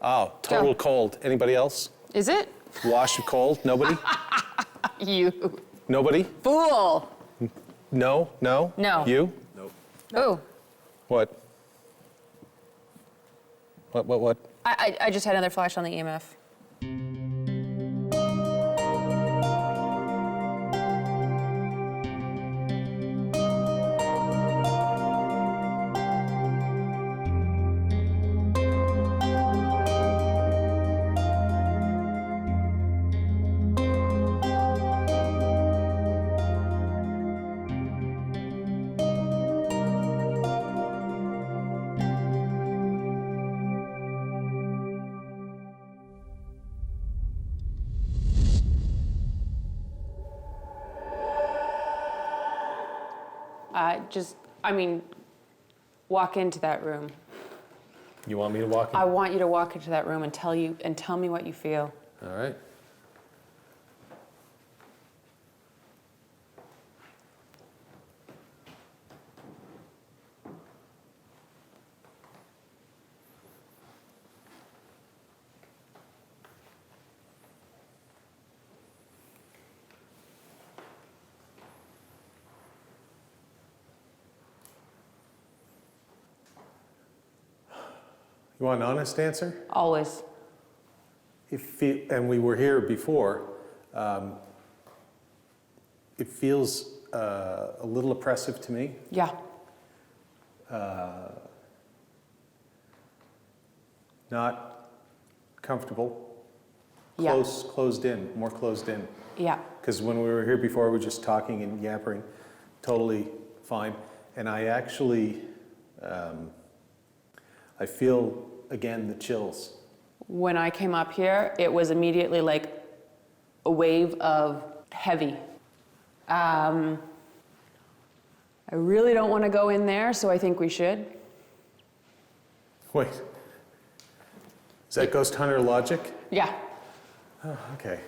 Oh, total cold. Anybody else? Is it? Wash of cold? Nobody? You. Nobody? Fool. No? No? No. You? Nope. Oh. What? What? I just had another flash on the EMF. Walk into that room. You want me to walk in? I want you to walk into that room and tell me what you feel. All right. You want an honest answer? Always. And we were here before. It feels a little oppressive to me. Yeah. Not comfortable. Yeah. Closed in, more closed in. Yeah. Because when we were here before, we were just talking and yappering, totally fine. And I actually, I feel, again, the chills. When I came up here, it was immediately like a wave of heavy. I really don't want to go in there, so I think we should. Wait. Is that ghost hunter logic? Yeah. Oh, okay.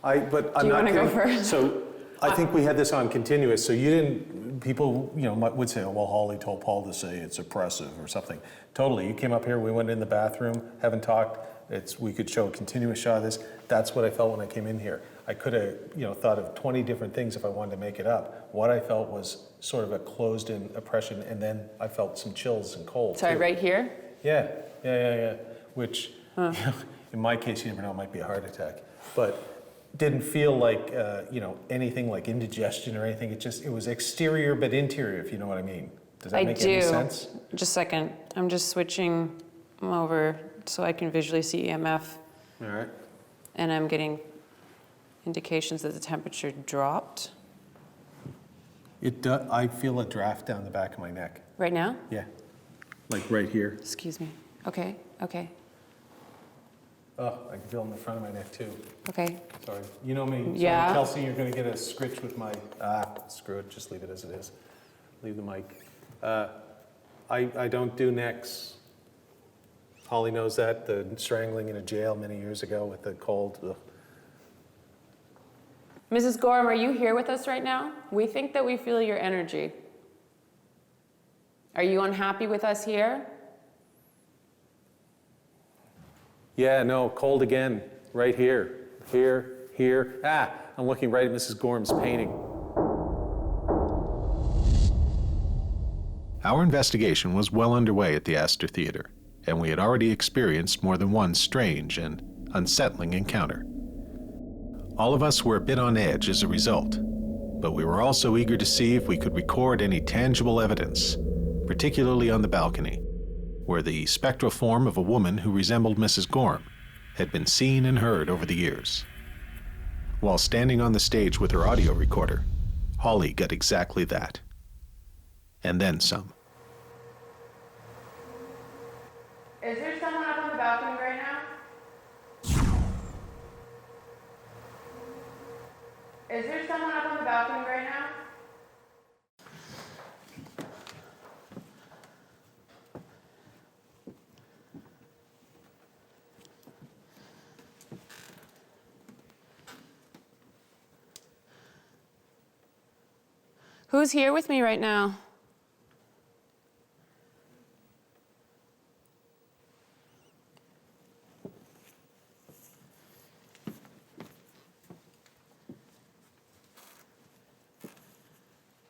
But I'm Do you not want to go kidding. first? So I think we had this on continuous. So you didn't. People, would say, "Oh, well, Holly told Paul to say it's oppressive or something." Totally. You came up here. We went in the bathroom. Haven't talked. We could show a continuous shot of this. That's what I felt when I came in here. I could have, thought of 20 different things if I wanted to make it up. What I felt was sort of a closed-in oppression, and then I felt some chills and cold. Sorry, too. right here? Yeah. Which, in my case, you never know, it might be a heart attack. But didn't feel like, anything like indigestion or anything. It was exterior but interior, if you know what I mean. Does that make any sense? Just a second. I'm just switching over so I can visually see EMF. All right. And I'm getting indications that the temperature dropped. I feel a draft down the back of my neck. Right now? Yeah. Like right here. Excuse me. Okay. Oh, I can feel it in the front of my neck too. Okay. Sorry. You know me. Yeah. Sorry, Kelsey, you're going to get a scritch with my... screw it. Just leave it as it is. Leave the mic. I don't do necks. Holly knows that. The strangling in a jail many years ago with the cold. Ugh. Mrs. Gorham, are you here with us right now? We think that we feel your energy. Are you unhappy with us here? Yeah, no, cold again. Right here. Here. I'm looking right at Mrs. Gorham's painting. Our investigation was well underway at the Astor Theatre, and we had already experienced more than one strange and unsettling encounter. All of us were a bit on edge as a result, but we were also eager to see if we could record any tangible evidence, particularly on the balcony, where the spectral form of a woman who resembled Mrs. Gorham had been seen and heard over the years. While standing on the stage with her audio recorder, Holly got exactly that. And then some. Is there someone up on the balcony right now? Is there someone up on the balcony right now? Who's here with me right now?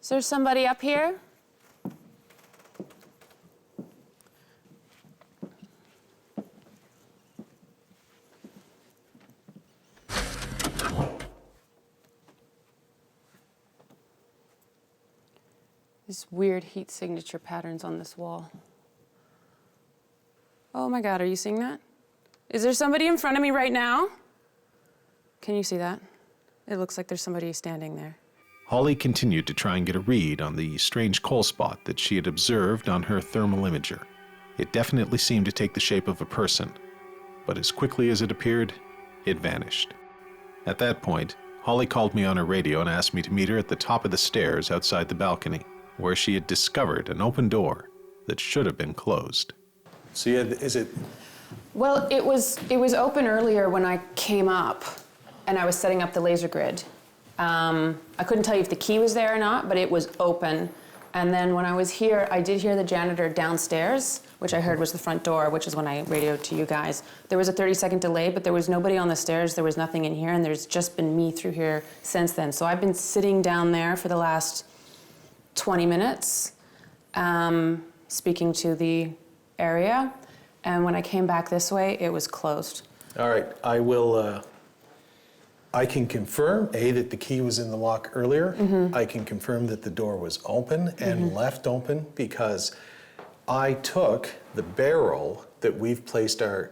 Is there somebody up here? These weird heat signature patterns on this wall. Oh my God, are you seeing that? Is there somebody in front of me right now? Can you see that? It looks like there's somebody standing there. Holly continued to try and get a read on the strange coal spot that she had observed on her thermal imager. It definitely seemed to take the shape of a person, but as quickly as it appeared, it vanished. At that point, Holly called me on her radio and asked me to meet her at the top of the stairs outside the balcony, where she had discovered an open door that should have been closed. So yeah, is it, Well, it was open earlier when I came up and I was setting up the laser grid. I couldn't tell you if the key was there or not, but it was open. And then when I was here, I did hear the janitor downstairs, which I heard was the front door, which is when I radioed to you guys. There was a 30-second delay, but there was nobody on the stairs, there was nothing in here, and there's just been me through here since then. So I've been sitting down there for the last 20 minutes, speaking to the area, and when I came back this way, it was closed. all right, I can confirm, A, that the key was in the lock earlier. I can confirm that the door was open and left open because I took the barrel that we've placed our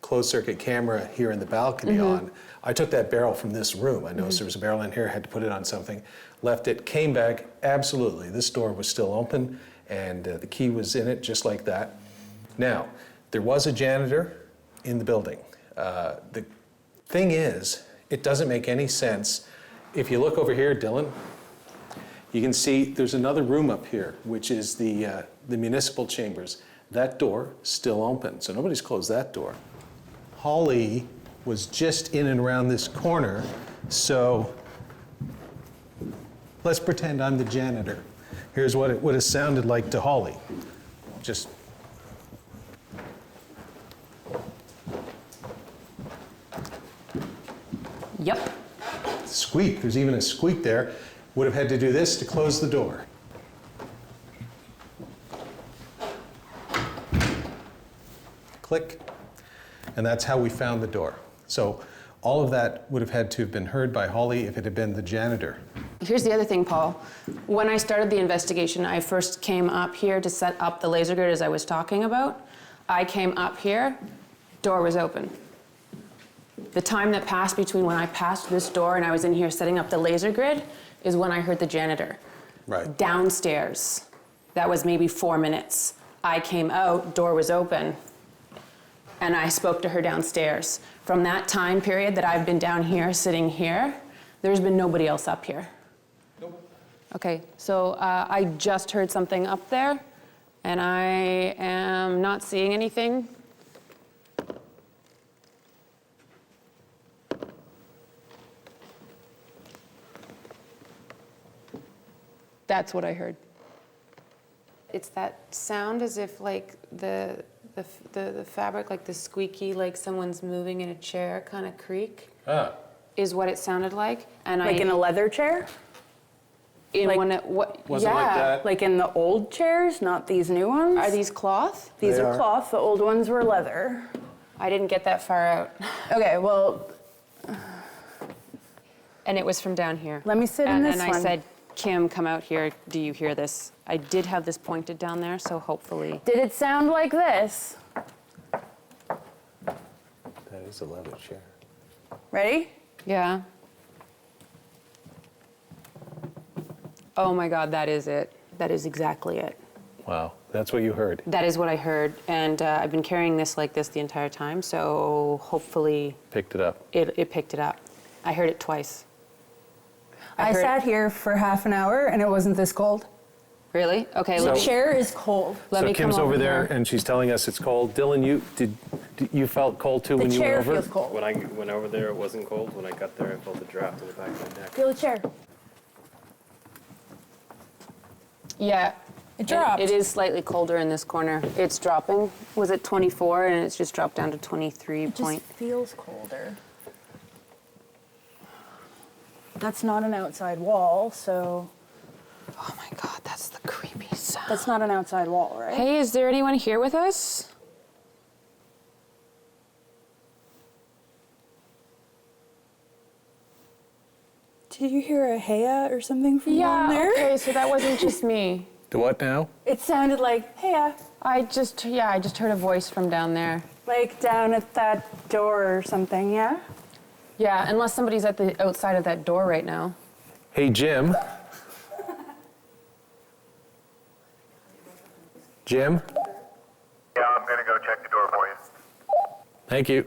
closed circuit camera here in the balcony on. I took that barrel from this room. I noticed there was a barrel in here, had to put it on something, left it, came back, absolutely. This door was still open and the key was in it just like that. Now, there was a janitor in the building. The thing is, it doesn't make any sense. If you look over here, Dylan, you can see there's another room up here, which is the municipal chambers. That door still open, so nobody's closed that door. Holly was just in and around this corner, so let's pretend I'm the janitor. Here's what it would have sounded like to Holly. Just Yep. squeak, there's even a squeak there. Would have had to do this to close the door. Click, and that's how we found the door. So all of that would have had to have been heard by Holly if it had been the janitor. Here's the other thing, Paul. When I started the investigation, I first came up here to set up the laser grid as I was talking about. I came up here, door was open. The time that passed between when I passed this door and I was in here setting up the laser grid is when I heard the janitor. Right. Downstairs. That was maybe 4 minutes. I came out, door was open, and I spoke to her downstairs. From that time period that I've been down here, sitting here, there's been nobody else up here. Nope. Okay, so I just heard something up there, and I am not seeing anything. That's what I heard. It's that sound as if like the fabric, like the squeaky, like someone's moving in a chair kind of creak, is what it sounded like. And Like in a leather chair? in like- one of what? Was it like that? Like in the old chairs, not these new ones? Are these cloth? These They are are. cloth, the old ones were leather. I didn't get that far out. Okay, well, And it was from down here. Let me sit in this And I one. said, Kim, come out here. Do you hear this? I did have this pointed down there, so hopefully. did it sound like this? That is a leather chair. Ready? Yeah. Oh my God, that is it. That is exactly it. Wow, that's what you heard. That is what I heard. And I've been carrying this like this the entire time, so hopefully Picked it up. it picked it up. I heard it twice. I heard- sat here for half an hour and it wasn't this cold. Really? Okay, The let me, chair is cold. let So me come Kim's over there here. and she's telling us it's cold. Dylan, you felt cold too The when you went chair over? feels cold. When I went over there, it wasn't cold. When I got there, I felt the draft in the back of my neck. Feel the chair. Yeah. It dropped. It is slightly colder in this corner. It's dropping. Was it 24 and it's just dropped down to 23 It point? just feels colder. That's not an outside wall, so Oh my God, that's the creepy sound. That's not an outside wall, right? Hey, is there anyone here with us? Did you hear a heya or something from down there? Okay, so that wasn't just me. To what now? It sounded like heya, I just heard a voice from down there. like down at that door or something, yeah? Yeah, unless somebody's at the outside of that door right now. Hey, Jim. Jim? Yeah, I'm gonna go check the door for you. Thank you.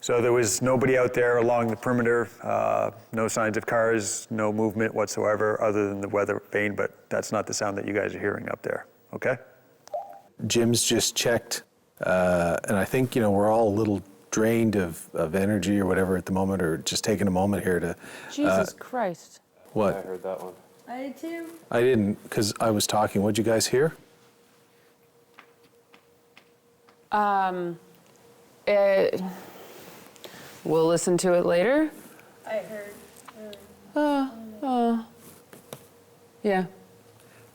So there was nobody out there along the perimeter, no signs of cars, no movement whatsoever other than the weather vane, but that's not the sound that you guys are hearing up there, okay? Jim's just checked, and I think, we're all a little drained of energy or whatever at the moment, or just taking a moment here to, Jesus Christ. I what? heard that one. I did too. I didn't, because I was talking. What'd you guys hear? We'll listen to it later. I heard. Yeah.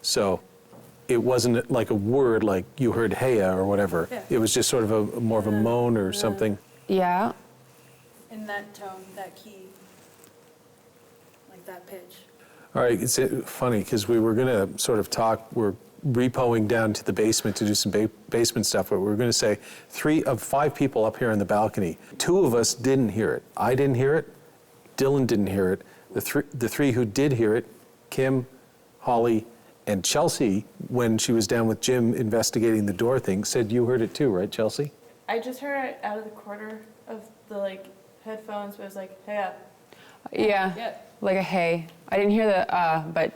So it wasn't like a word like you heard heya or whatever. Yeah. It was just sort of a more of a moan or something. Yeah. In that tone, that key, like that pitch. All right, it's funny because we were going to sort of talk, we're repoing down to the basement to do some basement stuff, but we were going to say 3 of 5 people up here on the balcony, 2 of us didn't hear it. I didn't hear it, Dylan didn't hear it. The three who did hear it, Kim, Holly, and Chelsea, when she was down with Jim investigating the door thing, said you heard it too, right, Chelsea? I just heard it out of the corner of the headphones, but it was like, hey, Yeah. Yep. Like a hey. I didn't hear the but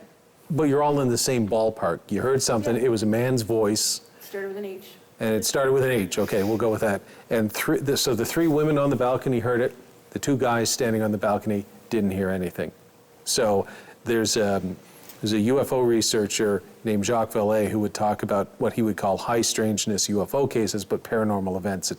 But you're all in the same ballpark. You heard something, it was a man's voice, Started with an H. and it started with an H. Okay, we'll go with that. And so the 3 women on the balcony heard it. The 2 guys standing on the balcony didn't hear anything. So there's a UFO researcher named Jacques Vallée who would talk about what he would call high strangeness UFO cases, but paranormal events, it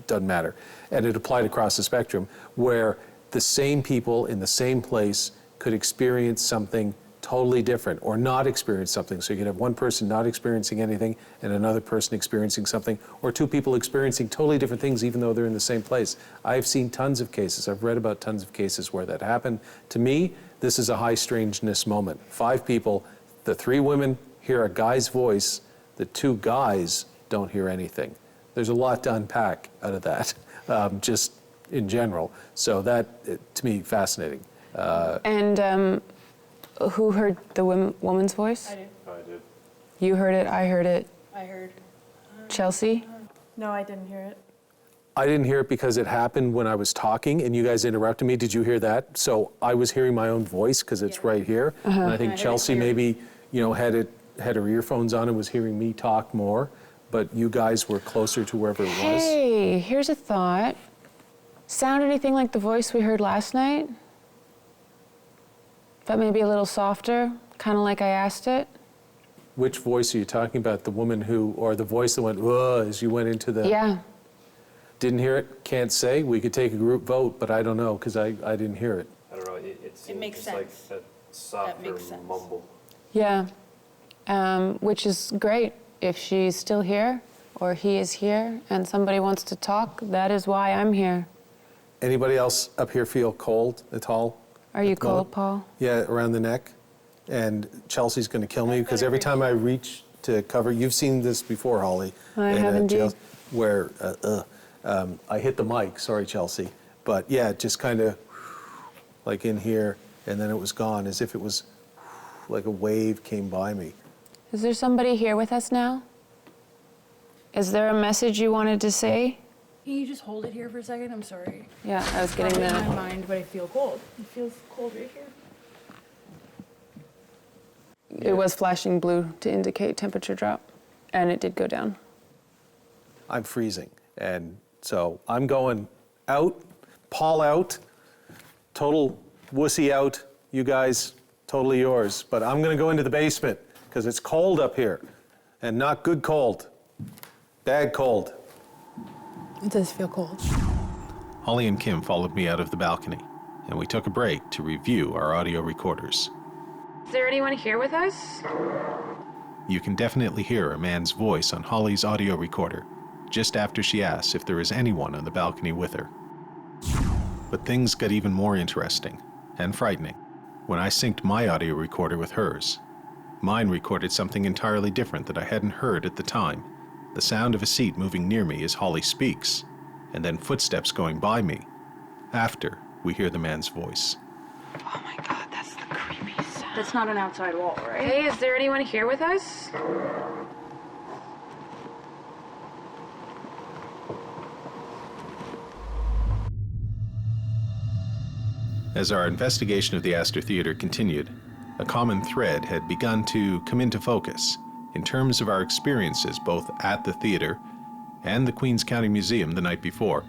doesn't matter. And it applied across the spectrum, where the same people in the same place could experience something totally different or not experience something. So you could have one person not experiencing anything and another person experiencing something, or 2 people experiencing totally different things even though they're in the same place. I've seen tons of cases. I've read about tons of cases where that happened. To me, this is a high strangeness moment. 5 people, the 3 women hear a guy's voice, the 2 guys don't hear anything. There's a lot to unpack out of that, just in general. So that, to me, fascinating. and who heard the woman's voice? I did. I did. You heard it, I heard it. I heard. Chelsea? no, I didn't hear it. I didn't hear it because it happened when I was talking and you guys interrupted me. Did you hear that? So I was hearing my own voice because it's right here. And I think I heard it Chelsea clear. maybe, had her earphones on and was hearing me talk more, but you guys were closer to wherever it was. Hey, here's a thought. Sound anything like the voice we heard last night? But maybe a little softer, kind of like I asked it? Which voice are you talking about? The woman who, or the voice that went, "Ugh," as you went into the... Yeah. Didn't hear it? Can't say. We could take a group vote, but I don't know because I didn't hear it. I don't know. It seemed makes just like sense. a softer makes sense. mumble. Yeah. Which is great. If she's still here, or he is here, and somebody wants to talk, that is why I'm here. Anybody else up here feel cold at all? Are you At the moment? cold, Paul? Yeah, around the neck. And Chelsea's going to kill me because every time I reach to cover, you've seen this before, Holly. I and, have indeed. Where I hit the mic, sorry, Chelsea. But yeah, just kind of like in here, and then it was gone, as if it was like a wave came by me. Is there somebody here with us now? Is there a message you wanted to say? Can you just hold it here for a second? I'm sorry. Yeah, I was getting In my the... mind, but I feel cold. It feels cold right here. It was flashing blue to indicate temperature drop, and it did go down. I'm freezing. And so I'm going out, Paul out, total wussy out, you guys, totally yours. But I'm gonna go into the basement because it's cold up here and not good cold, bad cold. It does feel cold. Holly and Kim followed me out of the balcony, and we took a break to review our audio recorders. Is there anyone here with us? You can definitely hear a man's voice on Holly's audio recorder just after she asks if there is anyone on the balcony with her. But things got even more interesting and frightening when I synced my audio recorder with hers. Mine recorded something entirely different that I hadn't heard at the time. The sound of a seat moving near me as Holly speaks, and then footsteps going by me after we hear the man's voice. Oh my God, that's the creepy sound. That's not an outside wall, right? Hey, is there anyone here with us? As our investigation of the Astor Theatre continued, a common thread had begun to come into focus in terms of our experiences both at the theater and the Queens County Museum the night before.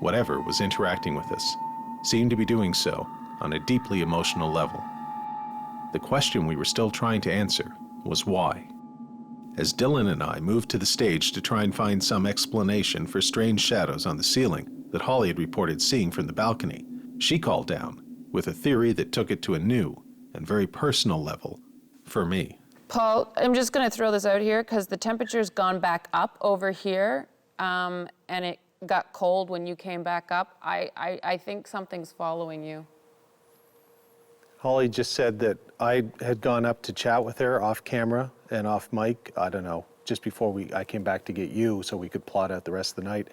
Whatever was interacting with us seemed to be doing so on a deeply emotional level. The question we were still trying to answer was why. As Dylan and I moved to the stage to try and find some explanation for strange shadows on the ceiling that Holly had reported seeing from the balcony, she called down with a theory that took it to a new and very personal level for me. Paul, I'm just gonna throw this out here because the temperature's gone back up over here, and it got cold when you came back up. I think something's following you. Holly just said that I had gone up to chat with her off camera and off mic, I don't know, just before I came back to get you so we could plot out the rest of the night.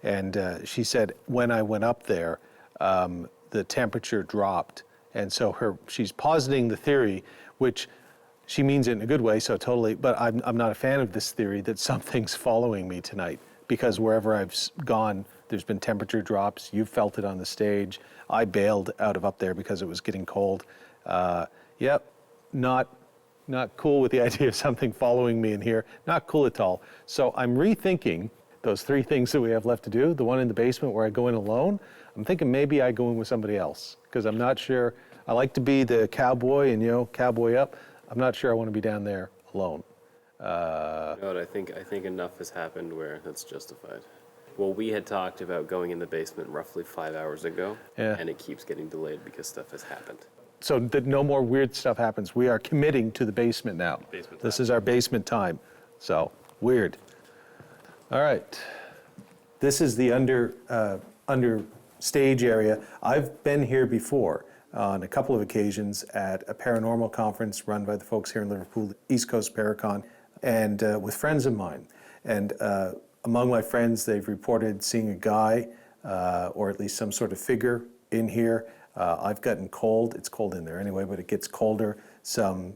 And she said when I went up there, the temperature dropped. And so she's positing the theory, which she means it in a good way, so totally, but I'm not a fan of this theory that something's following me tonight, because wherever I've gone, there's been temperature drops. You've felt it on the stage. I bailed out of up there because it was getting cold. Yep, not cool with the idea of something following me in here. Not cool at all. So I'm rethinking those three things that we have left to do. The one in the basement where I go in alone, I'm thinking maybe I go in with somebody else, because I'm not sure. I like to be the cowboy and, cowboy up. I'm not sure I want to be down there alone. No, I think enough has happened where that's justified. Well, we had talked about going in the basement roughly 5 hours ago, Yeah. and it keeps getting delayed because stuff has happened. So that no more weird stuff happens. We are committing to the basement now. Basement This time. is our basement time. So, weird. All right. This is the under stage area. I've been here before on a couple of occasions at a paranormal conference run by the folks here in Liverpool, East Coast Paracon, and with friends of mine. And among my friends, they've reported seeing a guy, or at least some sort of figure in here. I've gotten cold. It's cold in there anyway, but it gets colder. Some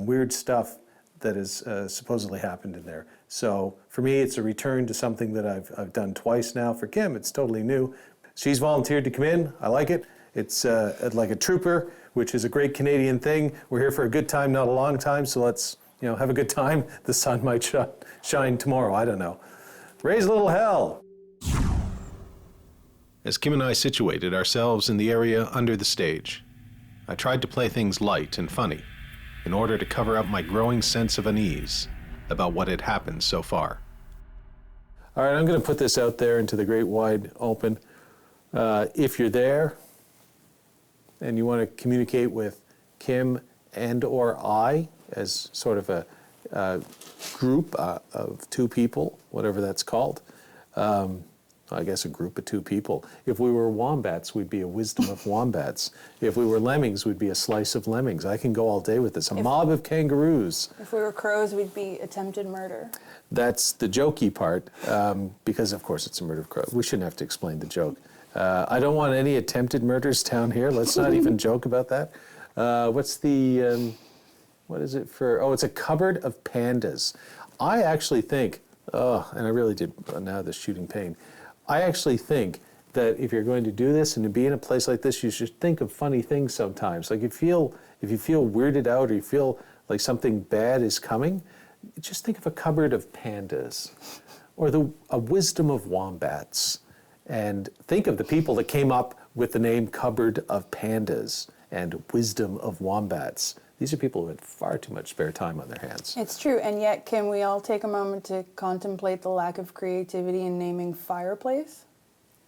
weird stuff that has supposedly happened in there. So for me, it's a return to something that I've done twice now. For Kim, it's totally new. She's volunteered to come in. I like it. It's like a trooper, which is a great Canadian thing. We're here for a good time, not a long time, so let's have a good time. The sun might shine tomorrow, I don't know. Raise a little hell. As Kim and I situated ourselves in the area under the stage, I tried to play things light and funny in order to cover up my growing sense of unease about what had happened so far. All right, I'm going to put this out there into the great wide open. If you're there and you want to communicate with Kim and or I as sort of a group of two people, whatever that's called, I guess a group of two people. If we were wombats, we'd be a wisdom of wombats. If we were lemmings, we'd be a slice of lemmings. I can go all day with this. A mob of kangaroos. If we were crows, we'd be attempted murder. That's the jokey part, because of course it's a murder of crows. We shouldn't have to explain the joke. I don't want any attempted murders down here. Let's not even joke about that. What's the, what is it for? Oh, it's a cupboard of pandas. I actually think, and I really did, now the shooting pain. I actually think that if you're going to do this and to be in a place like this, you should think of funny things sometimes. Like if you feel weirded out or you feel like something bad is coming, just think of a cupboard of pandas or a wisdom of wombats. And think of the people that came up with the name Cupboard of Pandas and Wisdom of Wombats. These are people who had far too much spare time on their hands. It's true, and yet can we all take a moment to contemplate the lack of creativity in naming fireplace?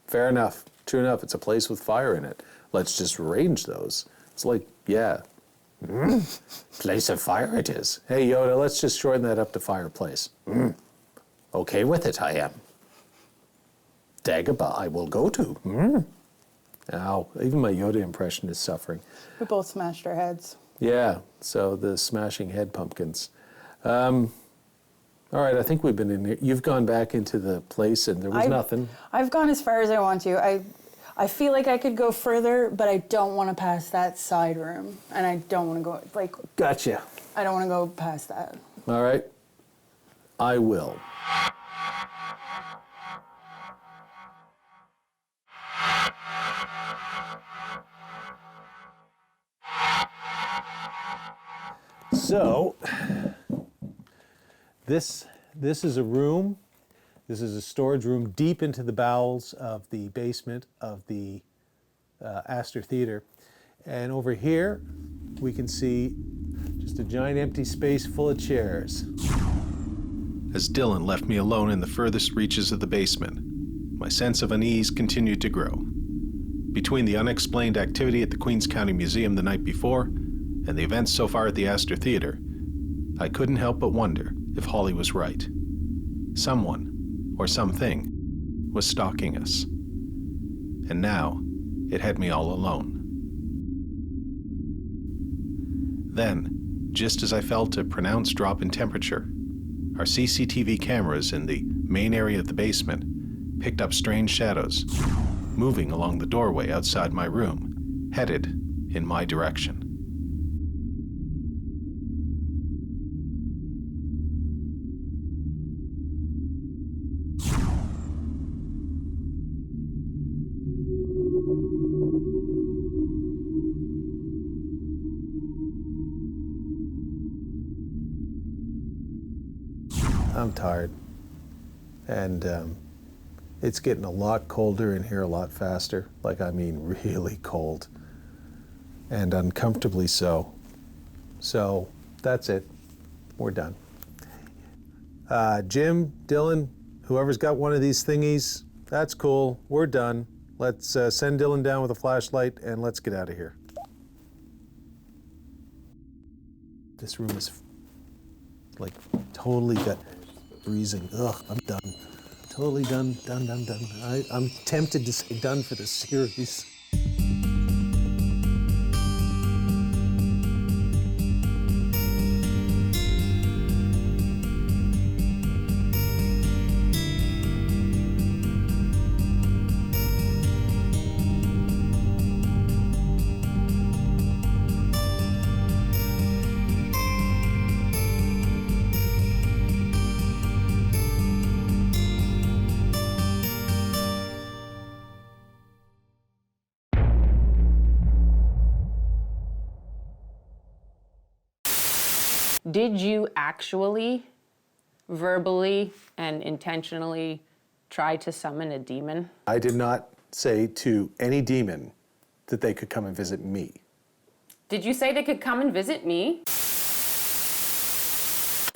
Fair enough. True enough. It's a place with fire in it. Let's just arrange those. It's like, yeah. Place of fire it is. Hey, Yoda, let's just shorten that up to fireplace. Okay with it, I am. Dagobah I will go to. Now, even my Yoda impression is suffering. We both smashed our heads. Yeah, so the smashing head pumpkins. All right, I think we've been in here. You've gone back into the place and there was nothing. I've gone as far as I want to. I feel like I could go further, but I don't want to pass that side room. And I don't want to go, like... Gotcha. I don't want to go past that. All right, I will. So, this is a room. This is a storage room deep into the bowels of the basement of the Astor Theatre. And over here, we can see just a giant empty space full of chairs. As Dylan left me alone in the furthest reaches of the basement, my sense of unease continued to grow. Between the unexplained activity at the Queens County Museum the night before and the events so far at the Astor Theatre, I couldn't help but wonder if Holly was right. Someone, or something, was stalking us. And now, it had me all alone. Then, just as I felt a pronounced drop in temperature, our CCTV cameras in the main area of the basement picked up strange shadows, moving along the doorway outside my room, headed in my direction. I'm tired. And it's getting a lot colder in here a lot faster. Like, I mean, really cold. And uncomfortably so. So, that's it. We're done. Jim, Dylan, whoever's got one of these thingies, that's cool. We're done. Let's send Dylan down with a flashlight and let's get out of here. This room is like totally got freezing. Ugh, I'm done. Totally done. I'm tempted to say done for this series. Did you actually, verbally, and intentionally try to summon a demon? I did not say to any demon that they could come and visit me. Did you say they could come and visit me?